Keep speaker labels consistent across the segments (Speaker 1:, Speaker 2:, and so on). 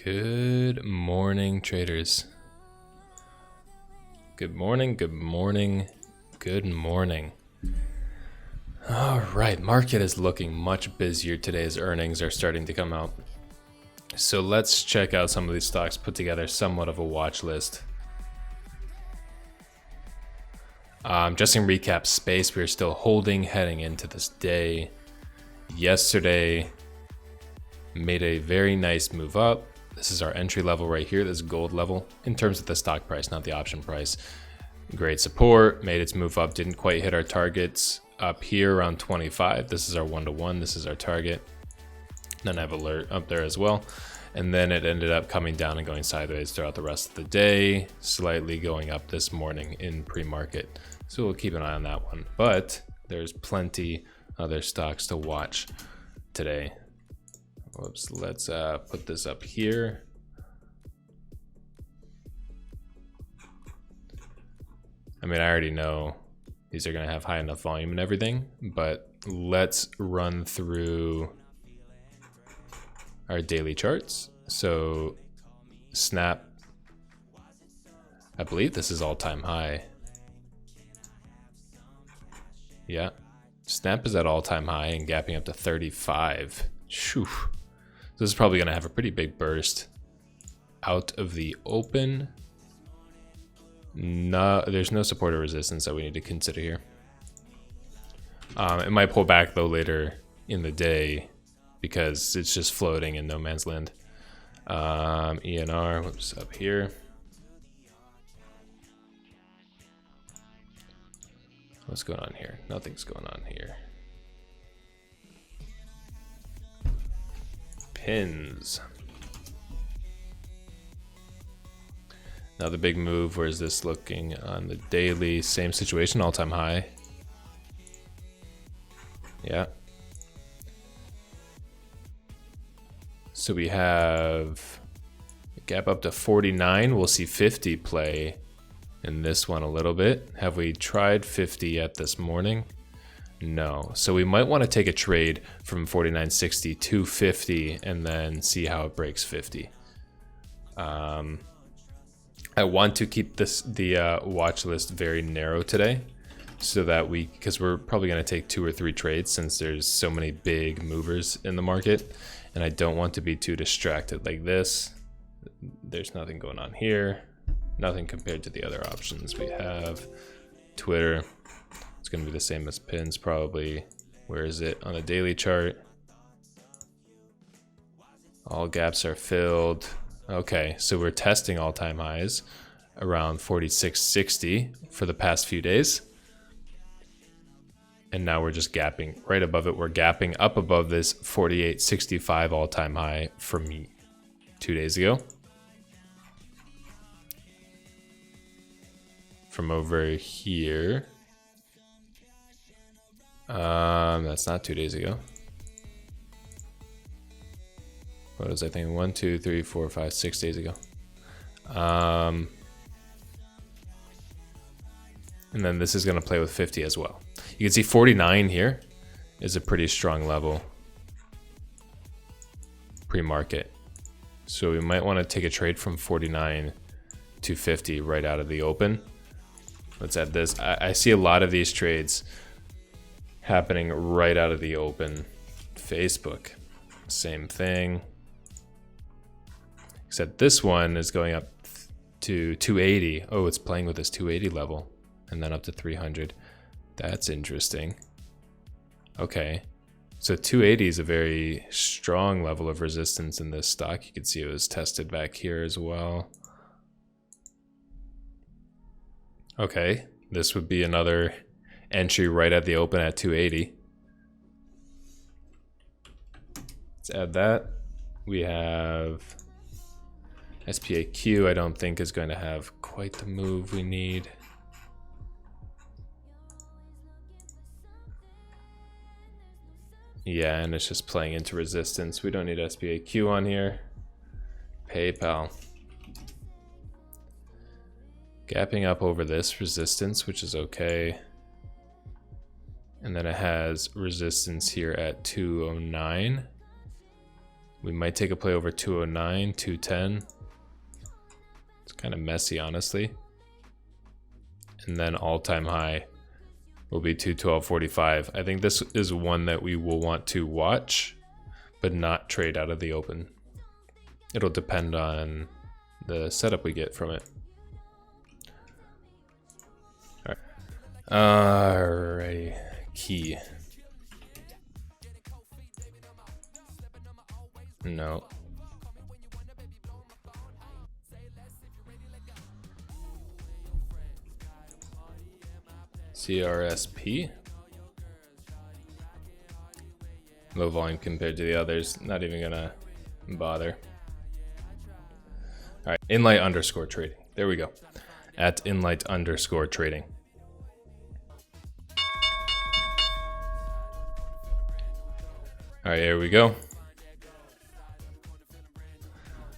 Speaker 1: Good morning, traders. Good morning, good morning, good morning. All right, market is looking much busier today as earnings are starting to come out. So let's check out some of these stocks, put together somewhat of a watch list. Just in recap space, we're still holding heading into this day. Yesterday made a very nice move up. This is our entry level right here. This is gold level in terms of the stock price, not the option price. Great support, made its move up, didn't quite hit our targets up here around 25. This is our 1-to-1, this is our target. Then I have alert up there as well. And then it ended up coming down and going sideways throughout the rest of the day, slightly going up this morning in pre-market. So we'll keep an eye on that one. But there's plenty other stocks to watch today. Whoops, let's put this up here. I mean, I already know these are going to have high enough volume and everything, but let's run through our daily charts. So Snap, I believe this is all-time high. Yeah, Snap is at all-time high and gapping up to 35. Shoo. This is probably going to have a pretty big burst out of the open. No, there's no support or resistance that we need to consider here. It might pull back though later in the day because it's just floating in no man's land. ENR, whoops, up here. What's going on here? Nothing's going on here. Pins. Now the big move, where is this looking on the daily? Same situation, all-time high. Yeah. So we have a gap up to 49. We'll see 50 play in this one a little bit. Have we tried 50 yet this morning? No. So we might want to take a trade from 49.60 to 50 and then see how it breaks 50. I want to keep the watch list very narrow today so that because we're probably going to take 2 or 3 trades since there's so many big movers in the market, and I don't want to be too distracted like this. There's nothing going on here, nothing compared to the other options we have. Twitter, it's going to be the same as pins probably. Where is it on a daily chart? All gaps are filled. Okay, so we're testing all-time highs around 46.60 for the past few days. And now we're just gapping right above it. We're gapping up above this 48.65 all-time high from 2 days ago. From over here. That's not 2 days ago. What was I thinking? 1, 2, 3, 4, 5, 6 days ago. And then this is going to play with 50 as well. You can see 49 here is a pretty strong level pre-market. So we might want to take a trade from 49 to 50 right out of the open. Let's add this. I see a lot of these trades happening right out of the open. Facebook, same thing. Except this one is going up to 280. Oh, it's playing with this 280 level and then up to 300. That's interesting. Okay, so 280 is a very strong level of resistance in this stock. You can see it was tested back here as well. Okay, this would be another entry right at the open at 280. Let's add that. We have 𝗪𝗔, I don't think is going to have quite the move we need. Yeah, and it's just playing into resistance. We don't need 𝗪𝗔 on here. PayPal. Gapping up over this resistance, which is okay. And then it has resistance here at 209. We might take a play over 209, 210. It's kind of messy, honestly. And then all-time high will be 212.45. I think this is one that we will want to watch, but not trade out of the open. It'll depend on the setup we get from it. All right. Alrighty. Key. No. CRSP. Low volume compared to the others. Not even gonna bother. All right, Inlight_trading. There we go. At Inlight_trading. All right, here we go.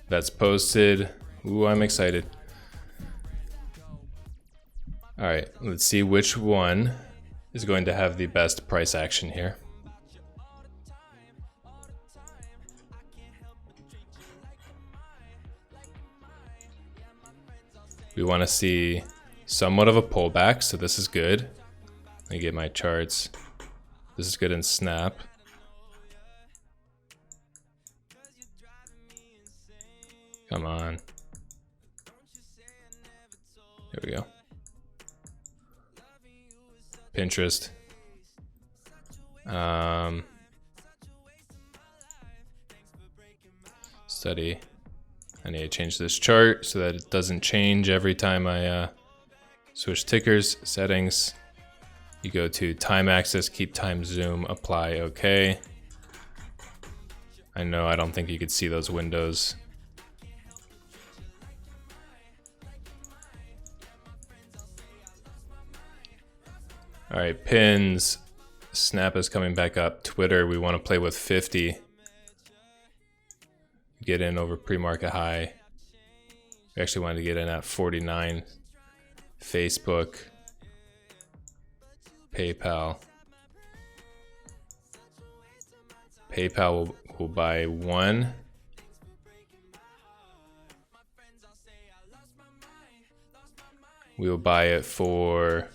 Speaker 1: That's posted. Ooh, I'm excited. All right, let's see which one is going to have the best price action here. We want to see somewhat of a pullback, so this is good. Let me get my charts. This is good in Snap. Come on. There we go. Pinterest. Study. I need to change this chart so that it doesn't change every time I switch tickers. Settings. You go to time axis, keep time zoom, apply, okay. I know I don't think you could see those windows. All right, pins. Snap is coming back up. Twitter, we want to play with 50. Get in over pre-market high. We actually wanted to get in at 49. Facebook. PayPal. PayPal will buy 1. We will buy it for...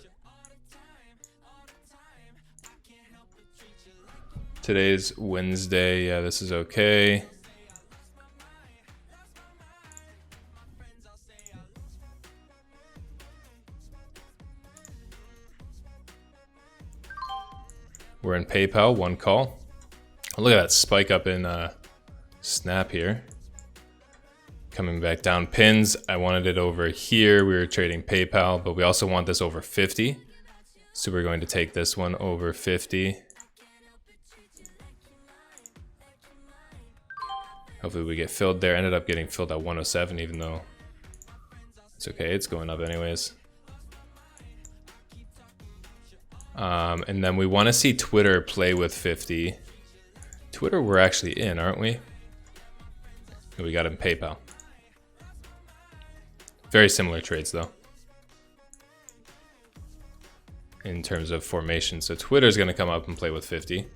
Speaker 1: Today's Wednesday. Yeah, this is okay. We're in PayPal, 1 call. Look at that spike up in Snap here. Coming back down. Pins, I wanted it over here. We were trading PayPal, but we also want this over 50. So we're going to take this one over 50. Hopefully we get filled there. Ended up getting filled at 107, even though it's okay. It's going up anyways. And then we want to see Twitter play with 50. Twitter, we're actually in, aren't we? And we got in PayPal. Very similar trades, though, in terms of formation. So Twitter's going to come up and play with 50.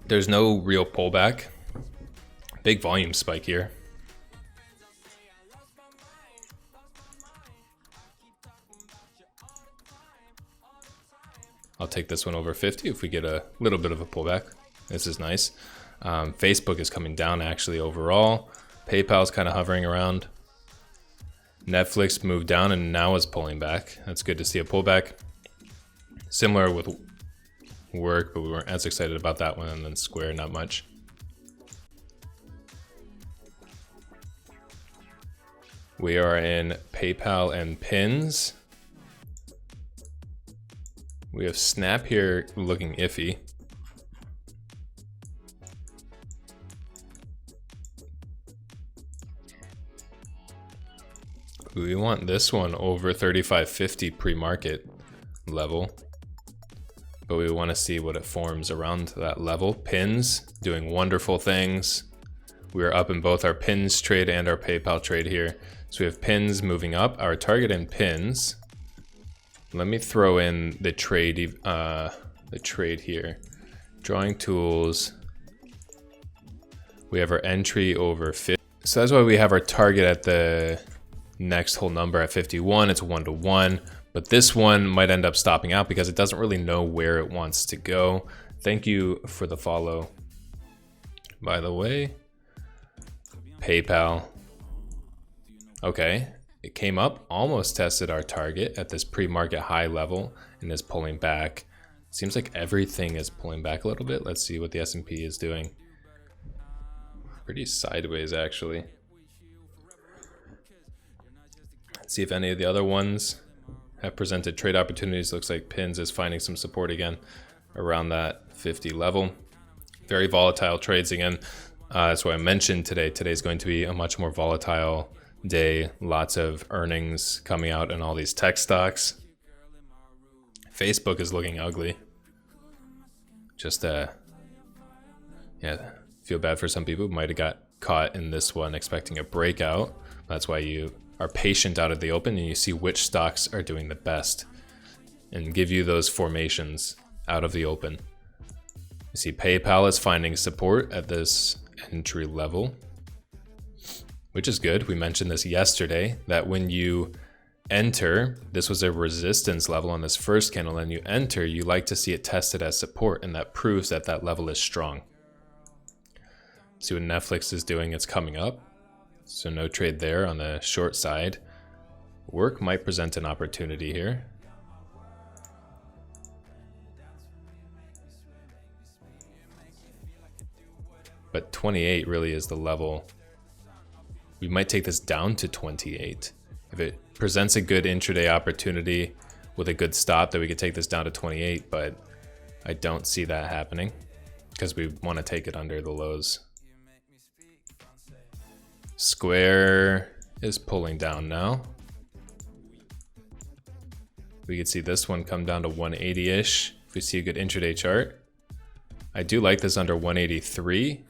Speaker 1: There's no real pullback. Big volume spike here. I'll take this one over 50 if we get a little bit of a pullback. This is nice. Facebook is coming down actually overall. PayPal's kind of hovering around. Netflix moved down and now is pulling back. That's good to see a pullback. Similar with Work, but we weren't as excited about that one. And then Square, not much. We are in PayPal and pins. We have Snap here looking iffy. We want this one over 35.50 pre-market level, but we want to see what it forms around that level. Pins doing wonderful things. We are up in both our pins trade and our PayPal trade here. So we have pins moving up. Our target in pins. Let me throw in the trade here. Drawing tools. We have our entry over 50. So that's why we have our target at the next whole number at 51. It's 1-to-1, but this one might end up stopping out because it doesn't really know where it wants to go. Thank you for the follow, by the way. PayPal. Okay, it came up, almost tested our target at this pre-market high level and is pulling back. Seems like everything is pulling back a little bit. Let's see what the S&P is doing. Pretty sideways, actually. Let's see if any of the other ones have presented trade opportunities. Looks like pins is finding some support again around that 50 level. Very volatile trades again. That's what I mentioned today. Today's going to be a much more volatile day. Lots of earnings coming out in all these tech stocks. Facebook is looking ugly. Just yeah, feel bad for some people who might have got caught in this one expecting a breakout. That's why you are patient out of the open and you see which stocks are doing the best and give you those formations out of the open. You see PayPal is finding support at this entry level, which is good. We mentioned this yesterday, that when you enter, this was a resistance level on this first candle, and you enter, you like to see it tested as support, and that proves that that level is strong. See what Netflix is doing, it's coming up. So no trade there on the short side. Work might present an opportunity here. But 28 really is the level. We might take this down to 28. If it presents a good intraday opportunity with a good stop, that we could take this down to 28, but I don't see that happening because we want to take it under the lows. Square is pulling down now. We could see this one come down to 180-ish if we see a good intraday chart. I do like this under 183.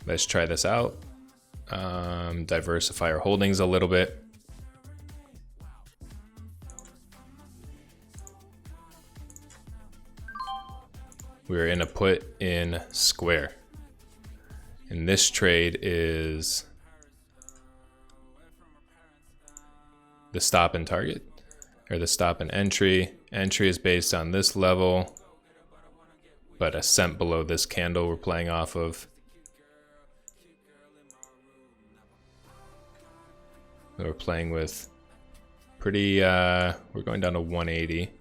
Speaker 1: Let's try this out. Diversify our holdings a little bit. We're in a put in Square. And this trade is the stop and target, or the stop and entry. Entry is based on this level, but a cent below this candle we're playing off of. We're playing with pretty, we're going down to 180.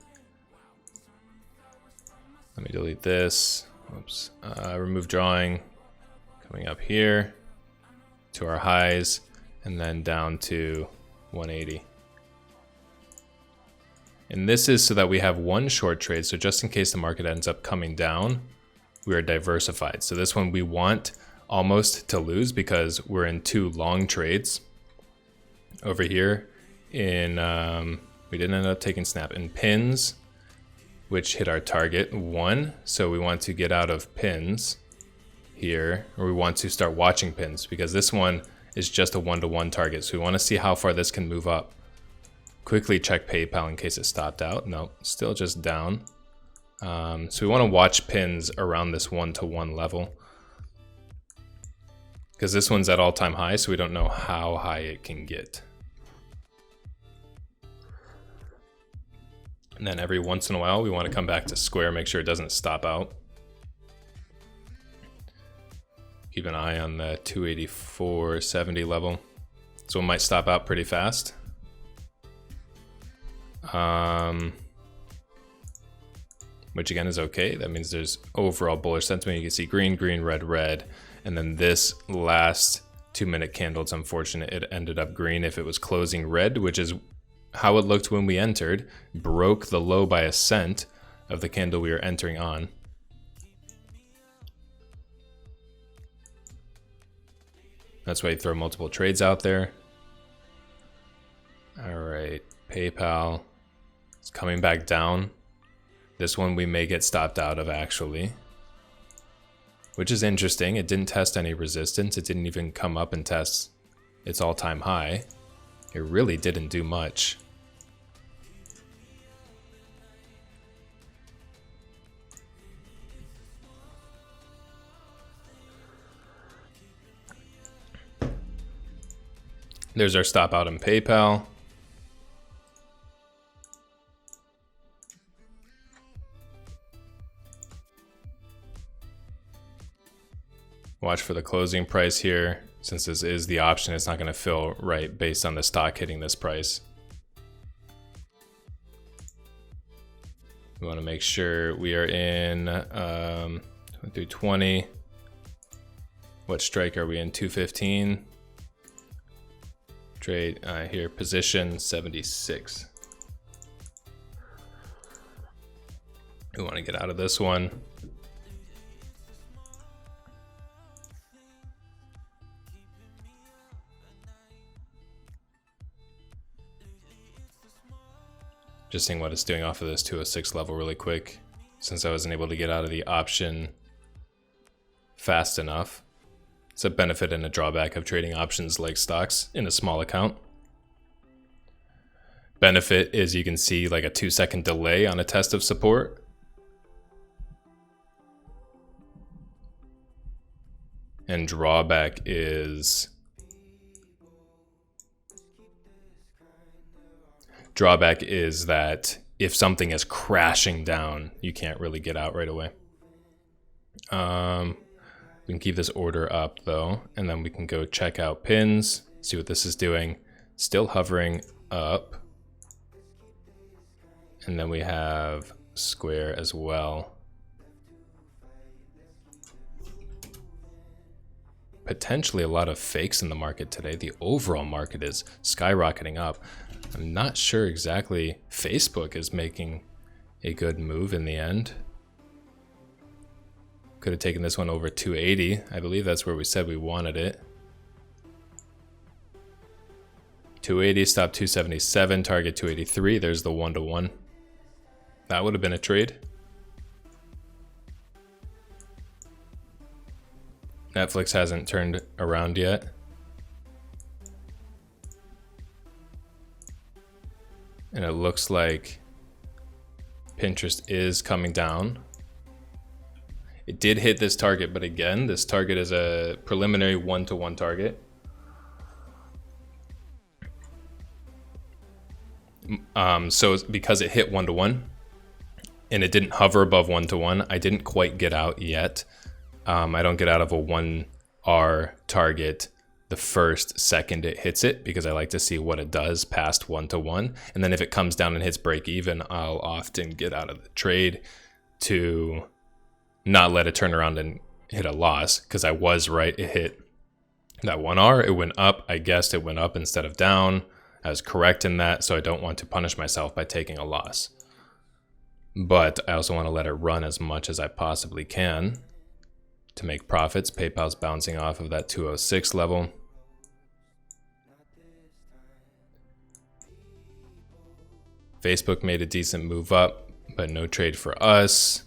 Speaker 1: Let me delete this. Oops. Remove drawing. Coming up here to our highs and then down to 180. And this is so that we have one short trade. So just in case the market ends up coming down, we are diversified. So this one we want almost to lose because we're in two long trades. Over here in, we didn't end up taking snap in pins, which hit our target 1. So we want to get out of pins here, or we want to start watching pins because this one is just a 1-to-1 target. So we want to see how far this can move up. Quickly check PayPal in case it stopped out. No, still just down. So we want to watch pins around this 1-to-1 level because this one's at all-time high, so we don't know how high it can get. And then every once in a while, we want to come back to Square, make sure it doesn't stop out. Keep an eye on the 284.70 level. So it might stop out pretty fast. Which again is okay. That means there's overall bullish sentiment. You can see green, green, red, red. And then this last 2-minute candle, it's unfortunate it ended up green. If it was closing red, which is how it looked when we entered, broke the low by a cent of the candle we were entering on. That's why you throw multiple trades out there. All right, PayPal is coming back down. This one we may get stopped out of actually, which is interesting. It didn't test any resistance. It didn't even come up and test its all-time high. It really didn't do much. There's our stop out in PayPal. Watch for the closing price here. Since this is the option, it's not going to fill right based on the stock hitting this price. We want to make sure we are in 220. What strike are we in? 215. Trade here, position 76. We want to get out of this one. Just seeing what it's doing off of this 206 level really quick, since I wasn't able to get out of the option fast enough. It's a benefit and a drawback of trading options like stocks in a small account. Benefit is you can see like a 2-second delay on a test of support. And drawback is that if something is crashing down, you can't really get out right away. We can keep this order up though, and then we can go check out pins, see what this is doing. Still hovering up. And then we have square as well. Potentially a lot of fakes in the market today. The overall market is skyrocketing up. I'm not sure exactly Facebook is making a good move in the end. Could have taken this one over 280. I believe that's where we said we wanted it. 280, stop 277, target 283. There's the 1-to-1. That would have been a trade. Netflix hasn't turned around yet. And it looks like Pinterest is coming down. It did hit this target, but again, this target is a preliminary 1-to-1 target. So because it hit 1-to-1 and it didn't hover above 1-to-1, I didn't quite get out yet. I don't get out of a 1R target the first second it hits it, because I like to see what it does past 1-to-1. And then if it comes down and hits break even, I'll often get out of the trade to not let it turn around and hit a loss, because I was right. It hit that 1R, it went up. I guessed it went up instead of down. I was correct in that, so I don't want to punish myself by taking a loss. But I also want to let it run as much as I possibly can to make profits. PayPal's bouncing off of that 206 level. Facebook made a decent move up, but no trade for us.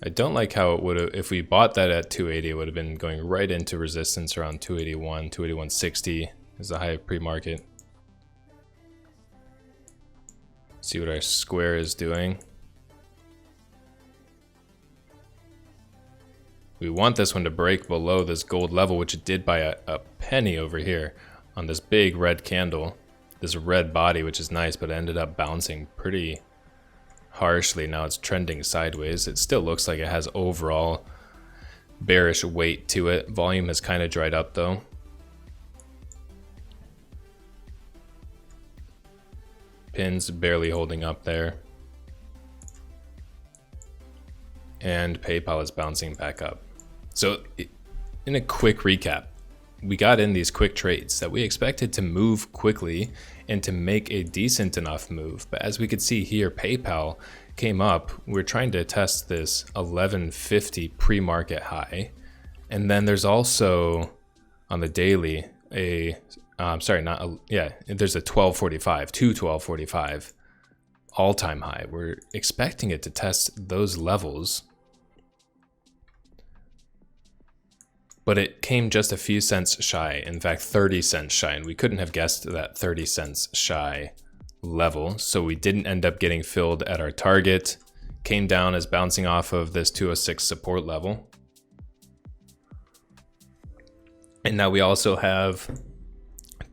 Speaker 1: I don't like how it would have, if we bought that at 280, it would have been going right into resistance around 281, 281.60 is the high of pre-market. See what our square is doing. We want this one to break below this gold level, which it did by a penny over here on this big red candle. This red body, which is nice, but it ended up bouncing pretty harshly. Now it's trending sideways. It still looks like it has overall bearish weight to it. Volume has kind of dried up though. Pins barely holding up there. And PayPal is bouncing back up. So in a quick recap, we got in these quick trades that we expected to move quickly and to make a decent enough move. But as we could see here, PayPal came up. We're trying to test this 1150 pre-market high. And then there's also on the daily there's a 1245 to 1245 all-time high. We're expecting it to test those levels, but it came just a few cents shy, in fact 30 cents shy, and we couldn't have guessed that 30 cents shy level, so we didn't end up getting filled at our target. Came down as bouncing off of this 206 support level. And now we also have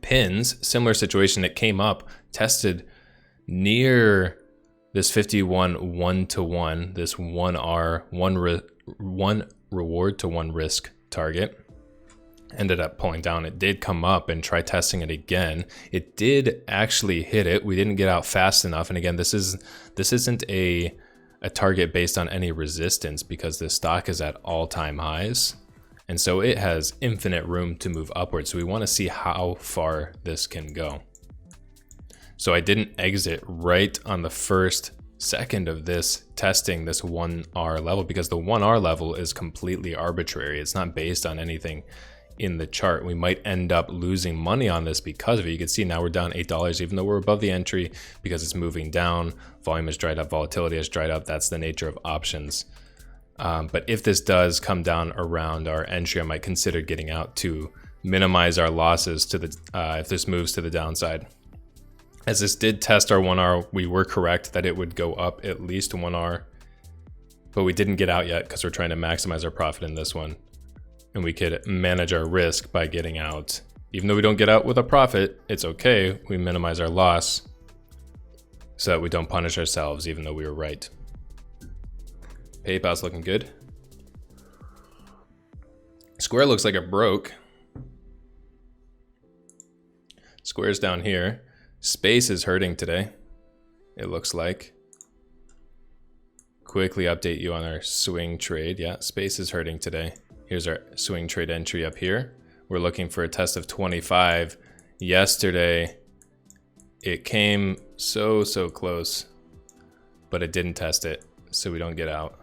Speaker 1: pins, similar situation. It came up, tested near this 51 1-to-1, this 1R, one reward to one risk target. Ended up pulling down. It did come up and try testing it again. It did actually hit it. We didn't get out fast enough. And again, this isn't a target based on any resistance because the stock is at all-time highs. And so it has infinite room to move upwards. So we want to see how far this can go. So I didn't exit right on the first second of this testing this 1R level because the 1R level is completely arbitrary. It's not based on anything in the chart. We might end up losing money on this because of it. You can see now we're down $8 even though we're above the entry because it's moving down. Volume has dried up, volatility has dried up. That's the nature of options. But if this does come down around our entry, I might consider getting out to minimize our losses to the if this moves to the downside. As this did test our 1R, we were correct that it would go up at least 1R, but we didn't get out yet because we're trying to maximize our profit in this one. And we could manage our risk by getting out. Even though we don't get out with a profit, it's okay. We minimize our loss so that we don't punish ourselves even though we were right. PayPal's looking good. Square looks like it broke. Square's down here. Space is hurting today, it looks like. Quickly update you on our swing trade. Yeah, Space is hurting today. Here's our swing trade entry up here. We're looking for a test of 25. Yesterday, it came so close, but it didn't test it, so we don't get out.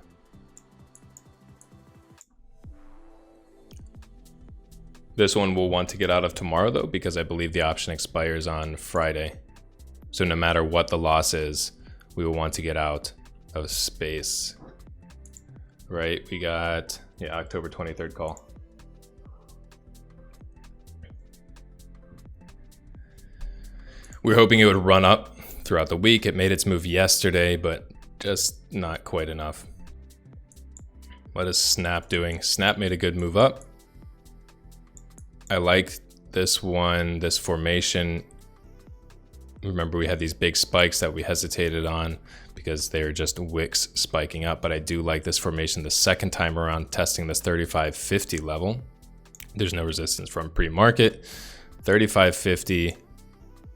Speaker 1: This one we'll want to get out of tomorrow though, because I believe the option expires on Friday. So no matter what the loss is, we will want to get out of Space. Right, we got, yeah, October 23rd call. We were hoping it would run up throughout the week. It made its move yesterday, but just not quite enough. What is Snap doing? Snap made a good move up. I like this one, this formation. Remember, we had these big spikes that we hesitated on because they're just wicks spiking up, but I do like this formation the second time around, testing this 35.50 level. There's no resistance from pre-market. 35.50,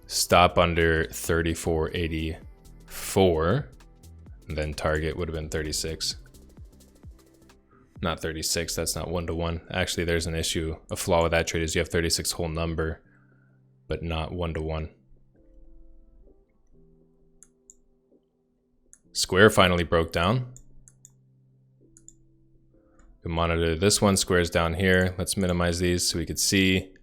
Speaker 1: stop under 34.84, and then target would have been 36. Not 36, that's not 1-to-1. Actually, there's an issue. A flaw with that trade is you have 36 whole number, but not 1-to-1. Square finally broke down. We monitor this one. Square's down here. Let's minimize these so we could see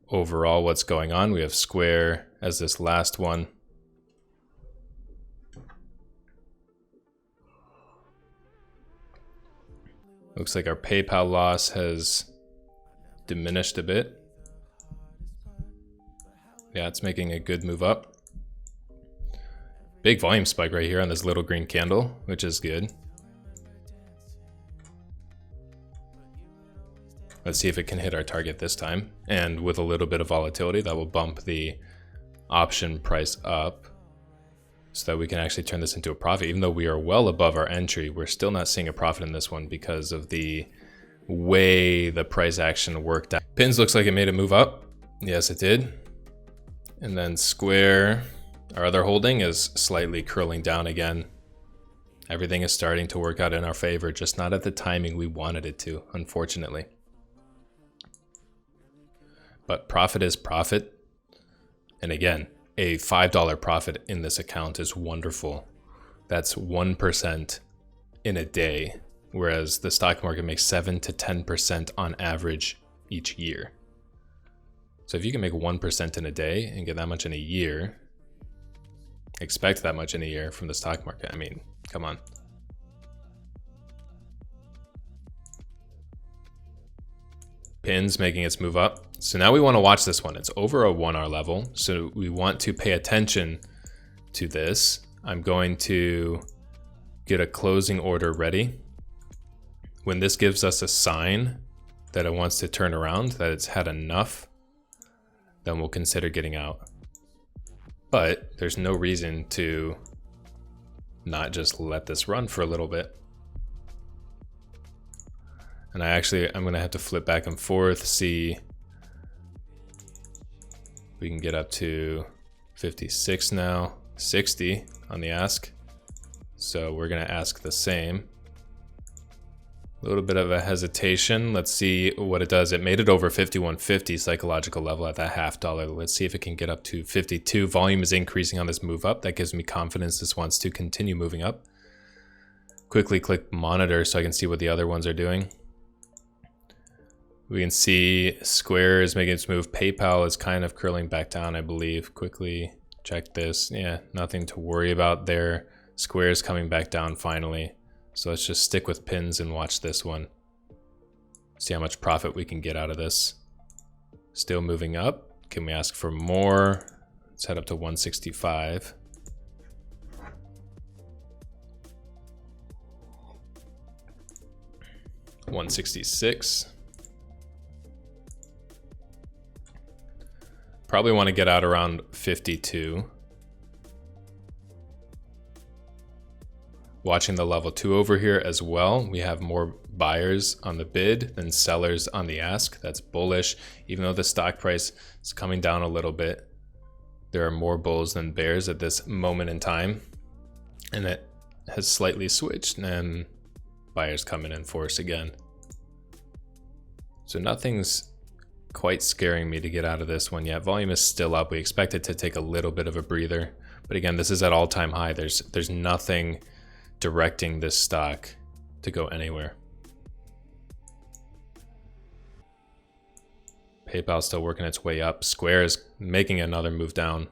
Speaker 1: overall what's going on. We have Square as this last one. Looks like our PayPal loss has diminished a bit. Yeah, it's making a good move up. Big volume spike right here on this little green candle, which is good. Let's see if it can hit our target this time. And with a little bit of volatility, that will bump the option price up so that we can actually turn this into a profit. Even though we are well above our entry, we're still not seeing a profit in this one because of the way the price action worked out. Pins looks like it made a move up. Yes, it did. And then Square, our other holding, is slightly curling down again. Everything is starting to work out in our favor, just not at the timing we wanted it to, unfortunately. But profit is profit. And again, a $5 profit in this account is wonderful. That's 1% in a day, whereas the stock market makes 7 to 10% on average each year. So if you can make 1% in a day and get that much in a year, expect that much in a year from the stock market. I mean, come on. Pins making its move up. So now we want to watch this one. It's over a 1R level, so we want to pay attention to this. I'm going to get a closing order ready. When this gives us a sign that it wants to turn around, that it's had enough, then we'll consider getting out. But there's no reason to not just let this run for a little bit. And I'm gonna have to flip back and forth, see if we can get up to 56 now, 60 on the ask. So we're gonna ask the same. A little bit of a hesitation. Let's see what it does. It made it over 5150 psychological level at that $0.5. Let's see if it can get up to 52. Volume is increasing on this move up. That gives me confidence this wants to continue moving up. Quickly click monitor so I can see what the other ones are doing. We can see Square is making its move. PayPal is kind of curling back down, I believe. Quickly check this. Yeah, nothing to worry about there. Square is coming back down finally. So let's just stick with pins and watch this one. See how much profit we can get out of this. Still moving up. Can we ask for more? Let's head up to 165. $166. Probably want to get out around 52. Watching the level 2 over here as well. We have more buyers on the bid than sellers on the ask. That's bullish. Even though the stock price is coming down a little bit, there are more bulls than bears at this moment in time. And it has slightly switched and buyers coming in force again. So nothing's quite scaring me to get out of this one yet. Volume is still up. We expect it to take a little bit of a breather. But again, this is at all-time high. There's nothing directing this stock to go anywhere. PayPal still working its way up. Square is making another move down.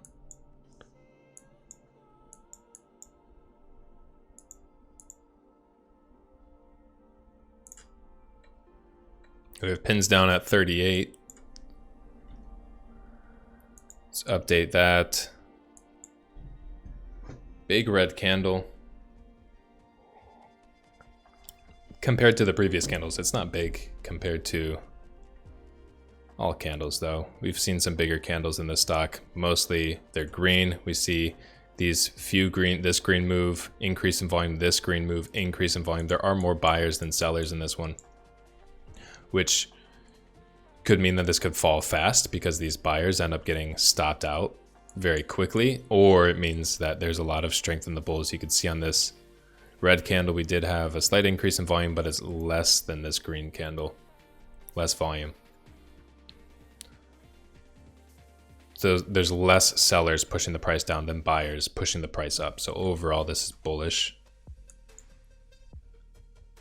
Speaker 1: We have pins down at 38. Let's update that. Big red candle. Compared to the previous candles, it's not big compared to all candles though. We've seen some bigger candles in this stock. Mostly they're green. We see these few green, this green move, increase in volume, this green move, increase in volume. There are more buyers than sellers in this one, which could mean that this could fall fast because these buyers end up getting stopped out very quickly, or it means that there's a lot of strength in the bulls. You can see on this red candle, we did have a slight increase in volume, but it's less than this green candle, less volume. So there's less sellers pushing the price down than buyers pushing the price up. So overall, this is bullish.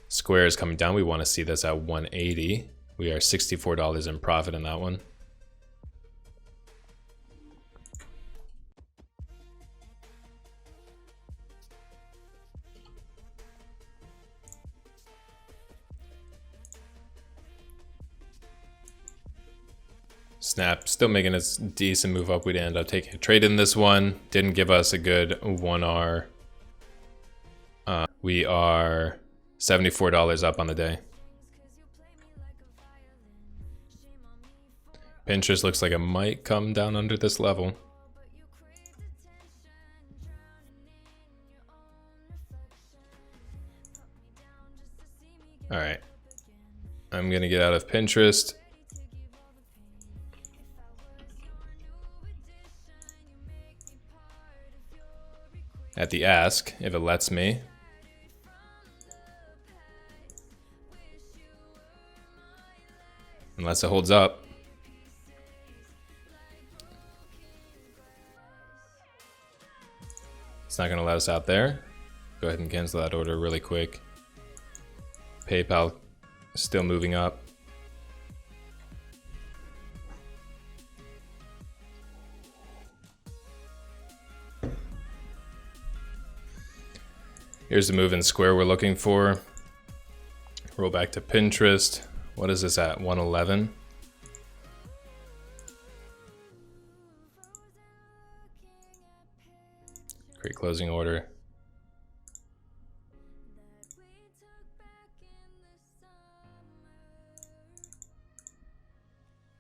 Speaker 1: Square is coming down. We want to see this at 180. We are $64 in profit in that one. Snap still making a decent move up. We'd end up taking a trade in this one. Didn't give us a good 1R. We are $74 up on the day. Pinterest looks like it might come down under this level. All right, I'm gonna get out of Pinterest. At the ask, if it lets me. Unless it holds up. It's not going to let us out there. Go ahead and cancel that order really quick. PayPal is still moving up. Here's the move in Square we're looking for. Roll back to Pinterest. What is this at? 111. Create closing order.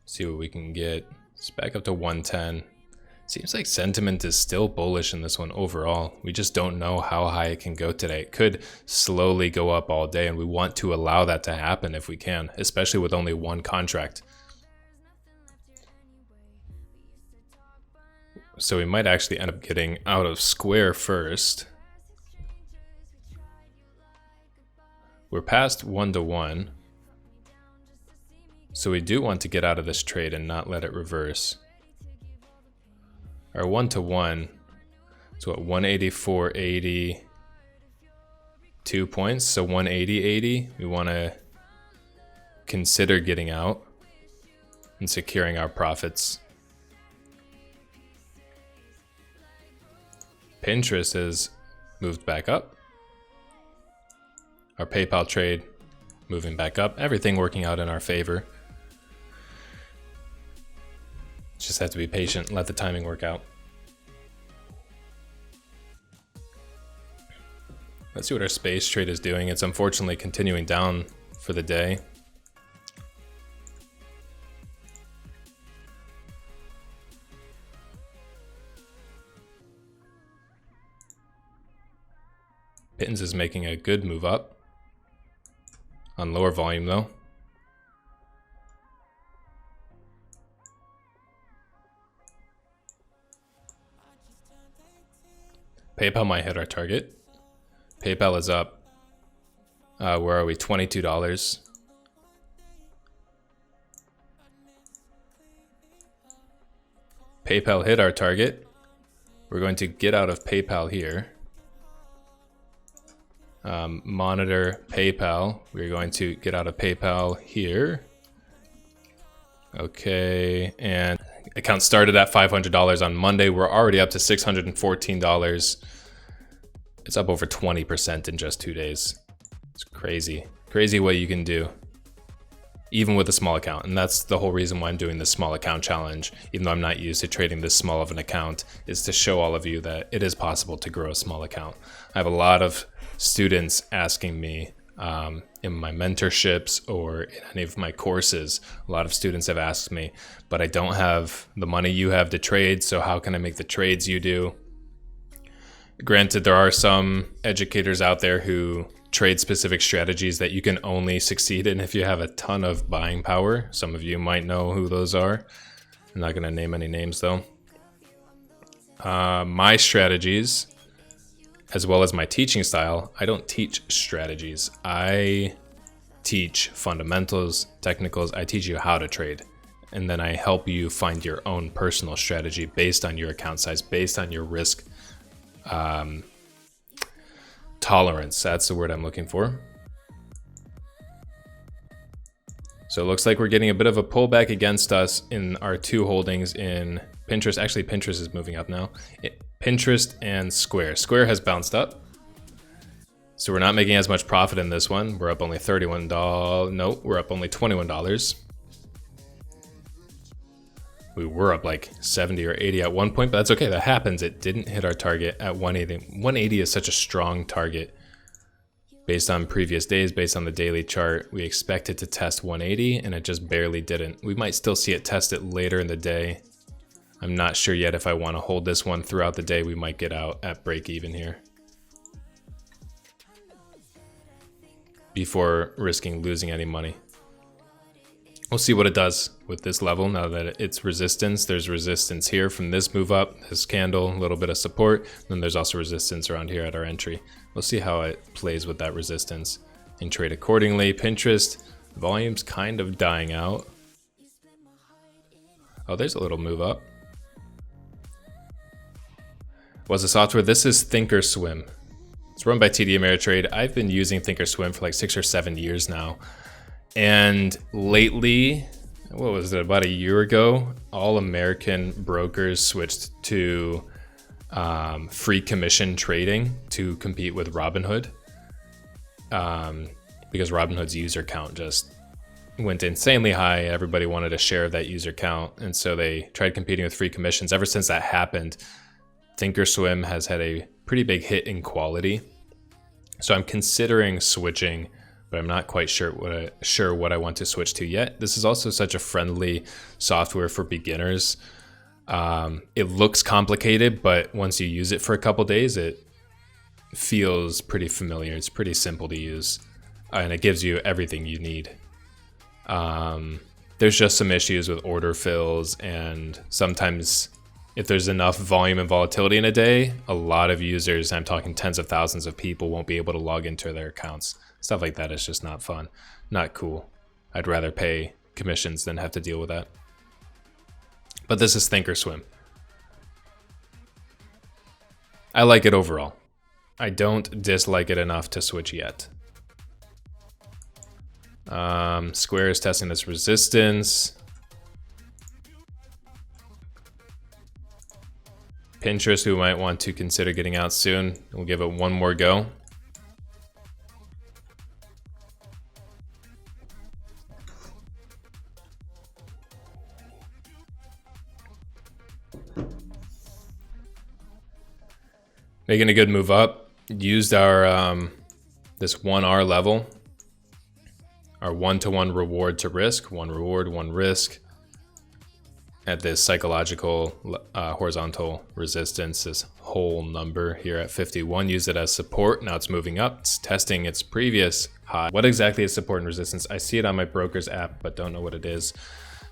Speaker 1: See what we can get. It's back up to 110. Seems like sentiment is still bullish in this one overall. We just don't know how high it can go today. It could slowly go up all day, and we want to allow that to happen if we can, especially with only one contract. So we might actually end up getting out of square first. We're past 1-to-1. So we do want to get out of this trade and not let it reverse. Our 1-to-1, so at 184.80, 2 points, so 180.80. We want to consider getting out and securing our profits. Pinterest has moved back up. Our PayPal trade moving back up. Everything working out in our favor. Just have to be patient, let the timing work out. Let's see what our space trade is doing. It's unfortunately continuing down for the day. Pittance is making a good move up. On lower volume though. PayPal might hit our target. PayPal is up. Where are we? $22. PayPal hit our target. We're going to get out of PayPal here. Monitor PayPal. We're going to get out of PayPal here. Okay, and account started at $500 on Monday. We're already up to $614. It's up over 20% in just 2 days. It's crazy. Crazy what you can do, even with a small account. And that's the whole reason why I'm doing this small account challenge, even though I'm not used to trading this small of an account, is to show all of you that it is possible to grow a small account. I have a lot of students asking me in my mentorships or in any of my courses. A lot of students have asked me, but I don't have the money you have to trade, so how can I make the trades you do? Granted, there are some educators out there who trade specific strategies that you can only succeed in if you have a ton of buying power. Some of you might know who those are. I'm not going to name any names though. My strategies, as well as my teaching style, I don't teach strategies. I teach fundamentals, technicals. I teach you how to trade. And then I help you find your own personal strategy based on your account size, based on your risk tolerance. That's the word I'm looking for. So it looks like we're getting a bit of a pullback against us in our two holdings in Pinterest. Actually, Pinterest is moving up now. Pinterest and Square. Square has bounced up. So we're not making as much profit in this one. We're up only $31. No, we're up only $21. We were up like 70 or 80 at one point, but that's okay. That happens. It didn't hit our target at 180. 180 is such a strong target. Based on previous days, based on the daily chart, we expected to test 180 and it just barely didn't. We might still see it test it later in the day. I'm not sure yet if I want to hold this one throughout the day. We might get out at break even here before risking losing any money. We'll see what it does with this level now that it's resistance. There's resistance here from this move up, this candle, a little bit of support. Then there's also resistance around here at our entry. We'll see how it plays with that resistance and trade accordingly. Pinterest, volume's kind of dying out. Oh, there's a little move up. What's the software? This is Thinkorswim. It's run by TD Ameritrade. I've been using Thinkorswim for like 6 or 7 years now. And lately, what was it, about a year ago, all American brokers switched to free commission trading to compete with Robinhood, because Robinhood's user count just went insanely high. Everybody wanted a share of that user count, and so they tried competing with free commissions. Ever since that happened, Thinkorswim has had a pretty big hit in quality. So I'm considering switching but I'm not quite sure what I want to switch to yet. This is also such a friendly software for beginners. It looks complicated, but once you use it for a couple days, it feels pretty familiar. It's pretty simple to use, and it gives you everything you need. There's just some issues with order fills, and sometimes if there's enough volume and volatility in a day, a lot of users, I'm talking tens of thousands of people, won't be able to log into their accounts. Stuff like that is just not fun, not cool. I'd rather pay commissions than have to deal with that. But this is thinkorswim. I like it overall. I don't dislike it enough to switch yet. Square is testing this resistance. Pinterest, we might want to consider getting out soon. We'll give it one more go. Making a good move up. Used our this 1R level, our 1-to-1 reward to risk, 1 reward, 1 risk, at this psychological horizontal resistance, this whole number here at 51. Use it as support. Now it's moving up. It's testing its previous high. What exactly is support and resistance? I see it on my broker's app, but don't know what it is.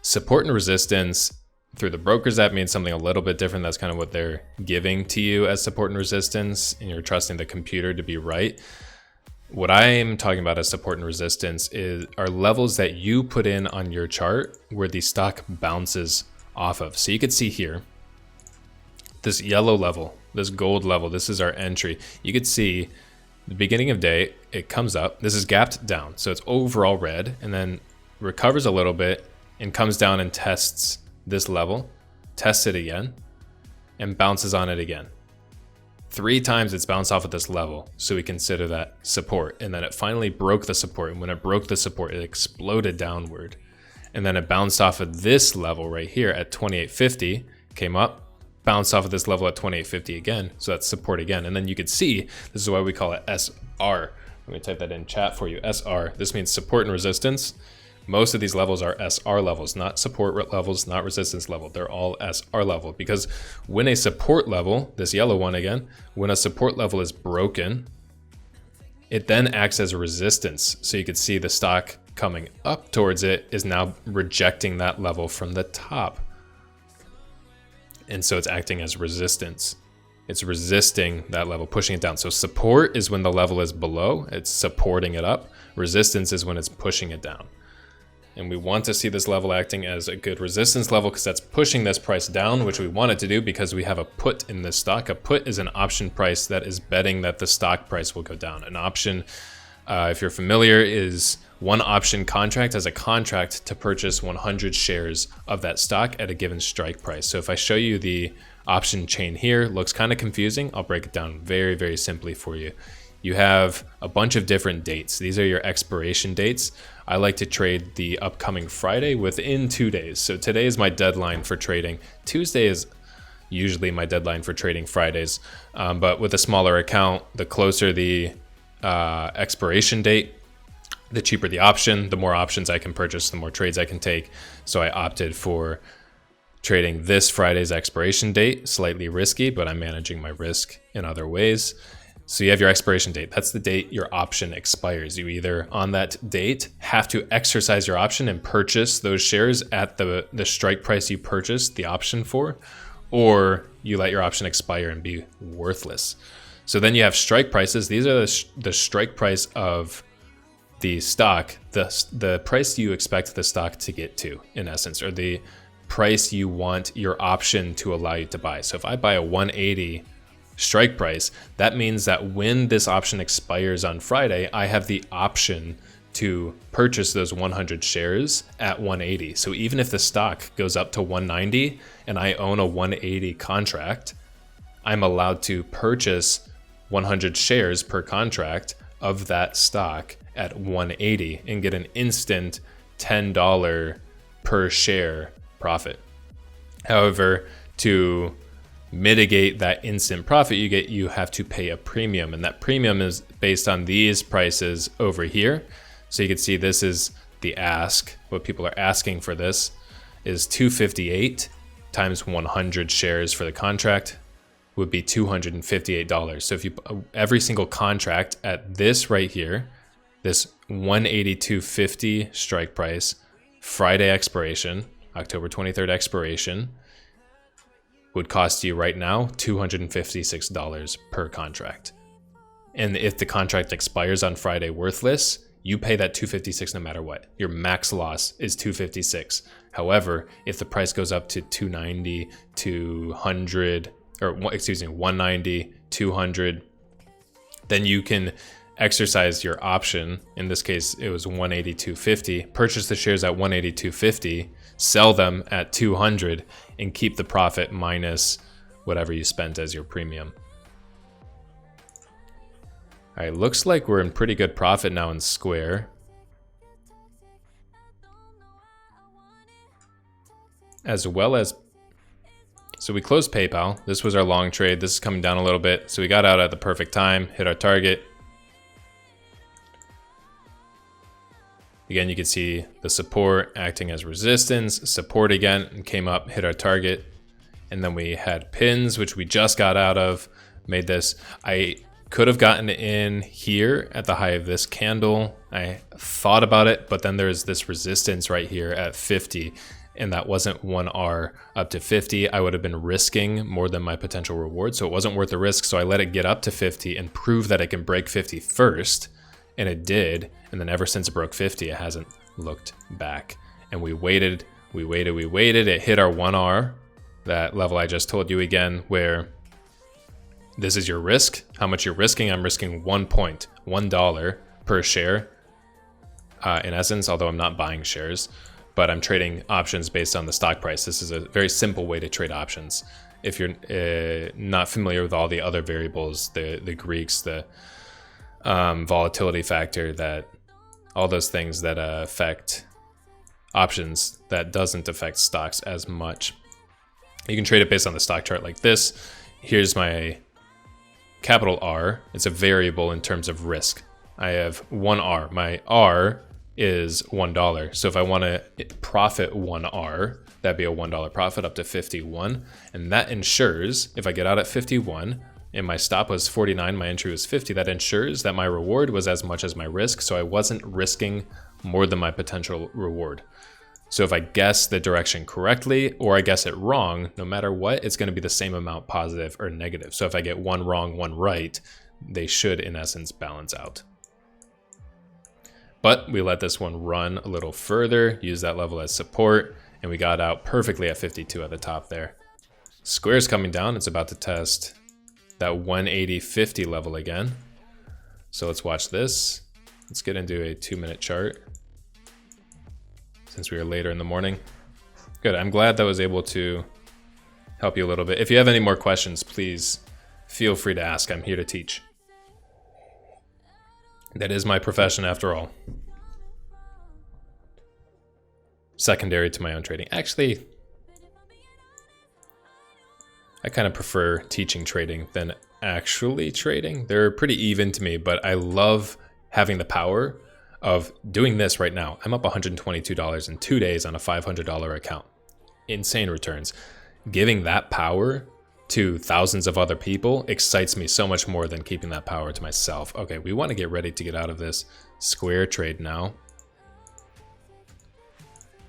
Speaker 1: Support and resistance through the broker's app means something a little bit different. That's kind of what they're giving to you as support and resistance, and you're trusting the computer to be right. What I'm talking about as support and resistance are levels that you put in on your chart where the stock bounces off of. So you could see here, this yellow level, this gold level, this is our entry. You could see the beginning of day, it comes up. This is gapped down, so it's overall red, and then recovers a little bit and comes down and tests this level, tests it again, and bounces on it again. 3 times it's bounced off of this level, so we consider that support. And then it finally broke the support, and when it broke the support, it exploded downward. And then it bounced off of this level right here at 2850, came up, bounced off of this level at 2850 again, so that's support again. And then you could see, this is why we call it SR. Let me type that in chat for you, SR. This means support and resistance. Most of these levels are SR levels, not support levels, not resistance level. They're all SR level, because when a support level, this yellow one again, when a support level is broken, it then acts as a resistance. So you could see the stock coming up towards it is now rejecting that level from the top. And so it's acting as resistance. It's resisting that level, pushing it down. So support is when the level is below, it's supporting it up. Resistance is when it's pushing it down. And we want to see this level acting as a good resistance level because that's pushing this price down, which we want it to do because we have a put in this stock. A put is an option price that is betting that the stock price will go down. An option, if you're familiar, is one option contract as a contract to purchase 100 shares of that stock at a given strike price. So if I show you the option chain here, looks kind of confusing. I'll break it down very, very simply for you. You have a bunch of different dates. These are your expiration dates. I like to trade the upcoming Friday within 2 days. So today is my deadline for trading. Tuesday is usually my deadline for trading Fridays. But with a smaller account, the closer the expiration date, the cheaper the option. The more options I can purchase, the more trades I can take. So I opted for trading this Friday's expiration date. Slightly risky, but I'm managing my risk in other ways. So you have your expiration date. That's the date your option expires. You either on that date have to exercise your option and purchase those shares at the strike price you purchased the option for, or you let your option expire and be worthless. So then you have strike prices. These are the strike price of the stock, the price you expect the stock to get to, in essence, or the price you want your option to allow you to buy. So if I buy a 180 strike price, that means that when this option expires on Friday, I have the option to purchase those 100 shares at 180. So even if the stock goes up to 190 and I own a 180 contract, I'm allowed to purchase 100 shares per contract of that stock at 180 and get an instant $10 per share profit. However, to mitigate that instant profit you get, you have to pay a premium, and that premium is based on these prices over here. So you can see this is the ask. What people are asking for this is 258 times 100 shares for the contract would be $258. So if you every single contract at this right here, this 182.50 strike price, Friday expiration, October 23rd expiration, would cost you right now $256 per contract. And if the contract expires on Friday worthless, you pay that $256 no matter what. Your max loss is $256. However, if the price goes up to $290, $200, or excuse me, $190, $200, then you can exercise your option. In this case, it was $182.50. Purchase the shares at $182.50, sell them at $200, and keep the profit minus whatever you spent as your premium. All right, looks like we're in pretty good profit now in Square. As well as, so we closed PayPal. This was our long trade. This is coming down a little bit. So we got out at the perfect time, hit our target. Again, you can see the support acting as resistance, support again, and came up, hit our target. And then we had pins, which we just got out of, made this. I could have gotten in here at the high of this candle. I thought about it, but then there's this resistance right here at 50, and that wasn't 1R up to 50. I would have been risking more than my potential reward, so it wasn't worth the risk. So I let it get up to 50 and prove that it can break 50 first, and it did. And then ever since it broke 50, it hasn't looked back. And we waited, we waited, we waited. It hit our 1R, that level I just told you again, where this is your risk, how much you're risking. I'm risking $1 per share in essence, although I'm not buying shares, but I'm trading options based on the stock price. This is a very simple way to trade options. If you're not familiar with all the other variables, the Greeks, the volatility factor, that all those things that affect options, that doesn't affect stocks as much. You can trade it based on the stock chart like this. Here's my capital R. It's a variable in terms of risk. I have 1R. My R is $1. So if I want to profit 1R, that'd be a $1 profit up to 51. And that ensures if I get out at 51 and my stop was 49, my entry was 50, that ensures that my reward was as much as my risk. So I wasn't risking more than my potential reward. So if I guess the direction correctly or I guess it wrong, no matter what, it's going to be the same amount, positive or negative. So if I get one wrong, one right, they should in essence balance out. But we let this one run a little further, use that level as support, and we got out perfectly at 52 at the top there. Square's coming down. It's about to test that 180.50 level again. So let's watch this. Let's get into a 2-minute chart, since we were later in the morning. Good, I'm glad that was able to help you a little bit. If you have any more questions, please feel free to ask. I'm here to teach. That is my profession after all. Secondary to my own trading. Actually, I kind of prefer teaching trading than actually trading. They're pretty even to me, but I love having the power of doing this right now. I'm up $122 in 2 days on a $500 account. Insane returns. Giving that power to thousands of other people excites me so much more than keeping that power to myself. Okay, we want to get ready to get out of this Square trade now.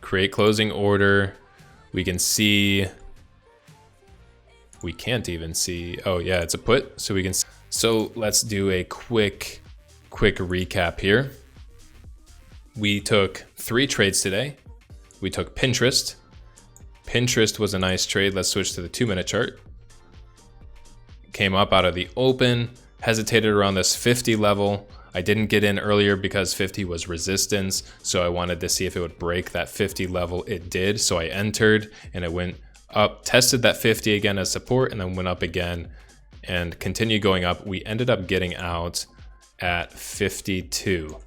Speaker 1: Create closing order. We can see, we can't even see, oh yeah, it's a put, so we can, so let's do a quick recap here. We took 3 trades today. We took Pinterest. Pinterest was a nice trade. Let's switch to the 2-minute chart. Came up out of the open, hesitated around this 50 level. I didn't get in earlier because 50 was resistance, so I wanted to see if it would break that 50 level. It did, so I entered and it went up, tested that 50 again as support, and then went up again and continued going up. We ended up getting out at 52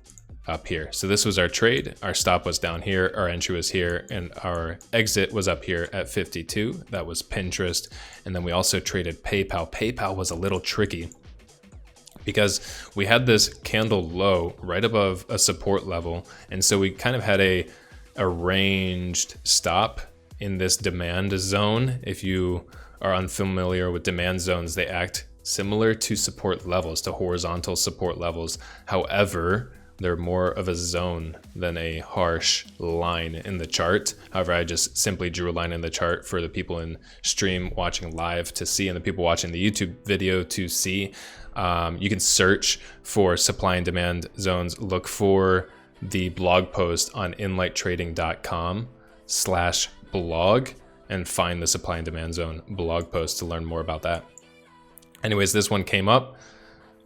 Speaker 1: up here. So this was our trade. Our stop was down here, our entry was here, and our exit was up here at 52. That was Pinterest. And then we also traded PayPal. PayPal was a little tricky. because we had this candle low right above a support level. And so we kind of had a arranged stop in this demand zone. If you are unfamiliar with demand zones, they act similar to support levels, to horizontal support levels. However, they're more of a zone than a harsh line in the chart. However, I just simply drew a line in the chart for the people in stream watching live to see, and the people watching the YouTube video to see. You can search for supply and demand zones. Look for the blog post on inlightTrading.com/blog and find the supply and demand zone blog post to learn more about that. Anyways, this one came up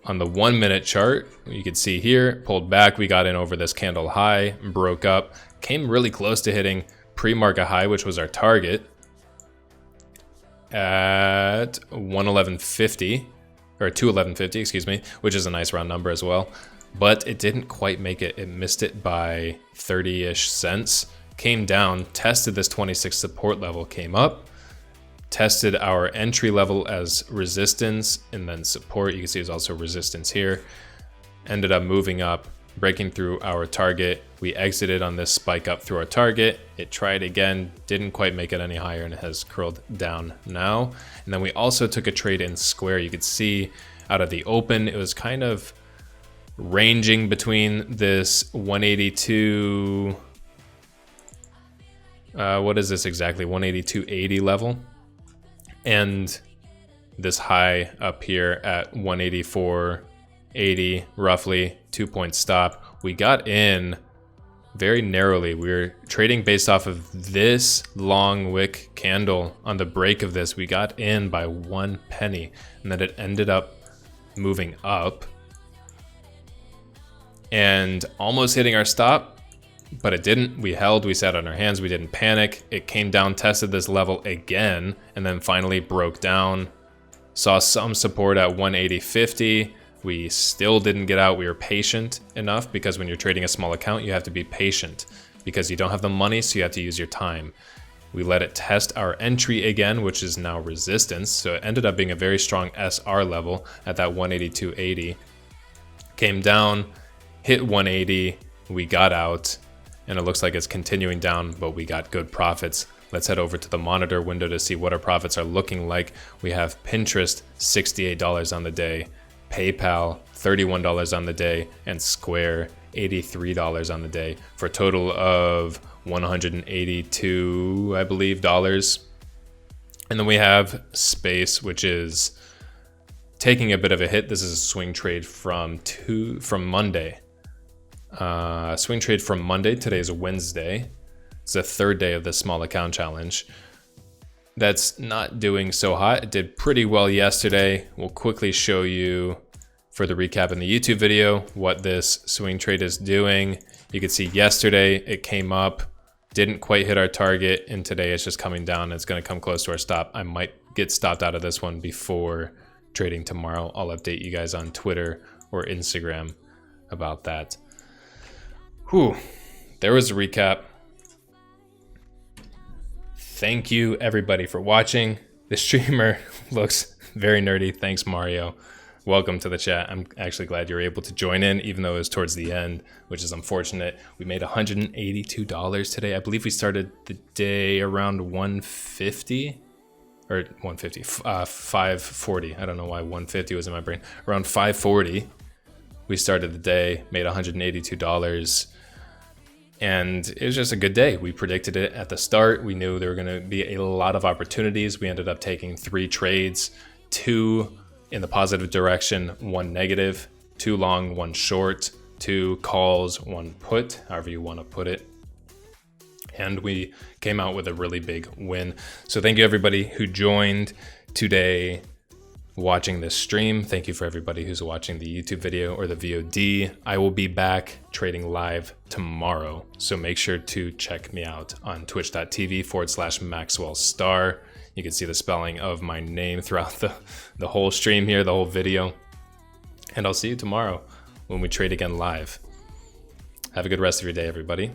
Speaker 1: on the 1 minute chart. You can see here, pulled back. We got in over this candle high, broke up, came really close to hitting pre-market high, which was our target at 111.50 or 211.50, excuse me, which is a nice round number as well. But it didn't quite make it. It missed it by 30-ish cents. Came down, tested this 26 support level, came up, tested our entry level as resistance and then support. You can see there's also resistance here. Ended up moving up, breaking through our target. We exited on this spike up through our target. It tried again, didn't quite make it any higher, and it has curled down now. And then we also took a trade in Square. You could see out of the open, it was kind of ranging between this 182, what is this exactly? 182.80 level. And this high up here at 184.80, roughly 2-point stop. We got in very narrowly. We were trading based off of this long wick candle. On the break of this, we got in by 1 penny, and then it ended up moving up and almost hitting our stop, but it didn't. We held, we sat on our hands, we didn't panic. It came down, tested this level again, and then finally broke down. Saw some support at 180.50. We still didn't get out. We were patient enough, because when you're trading a small account, you have to be patient because you don't have the money, so you have to use your time. We let it test our entry again, which is now resistance. So it ended up being a very strong SR level at that 182.80. Came down, hit 180, we got out, and it looks like it's continuing down, but we got good profits. Let's head over to the monitor window to see what our profits are looking like. We have Pinterest, $68 on the day, PayPal, $31 on the day, and Square, $83 on the day, for a total of $182, I believe, dollars. And then we have Space, which is taking a bit of a hit. This is a swing trade from Monday. Swing trade from Monday. Today is Wednesday. It's the third day of the small account challenge. That's not doing so hot. It did pretty well yesterday. We'll quickly show you for the recap in the YouTube video what this swing trade is doing. You can see yesterday it came up, didn't quite hit our target, and today it's just coming down. It's going to come close to our stop. I might get stopped out of this one before trading tomorrow. I'll update you guys on Twitter or Instagram about that. Whew, there was a recap. Thank you everybody for watching. The streamer looks very nerdy. Thanks, Mario. Welcome to the chat. I'm actually glad you're able to join in, even though it was towards the end, which is unfortunate. We made $182 today. I believe we started the day around 150 or 150, 540. I don't know why 150 was in my brain. Around 540, we started the day, made $182. And it was just a good day. We predicted it at the start. We knew there were going to be a lot of opportunities. We ended up taking 3 trades, 2 in the positive direction, 1 negative, 2 long, 1 short, 2 calls, 1 put, however you want to put it. And we came out with a really big win. So thank you everybody who joined today watching this stream. Thank you for everybody who's watching the YouTube video or the VOD. I will be back trading live tomorrow. So make sure to check me out on twitch.tv/MaxwellStar. You can see the spelling of my name throughout the whole stream here, the whole video. And I'll see you tomorrow when we trade again live. Have a good rest of your day, everybody.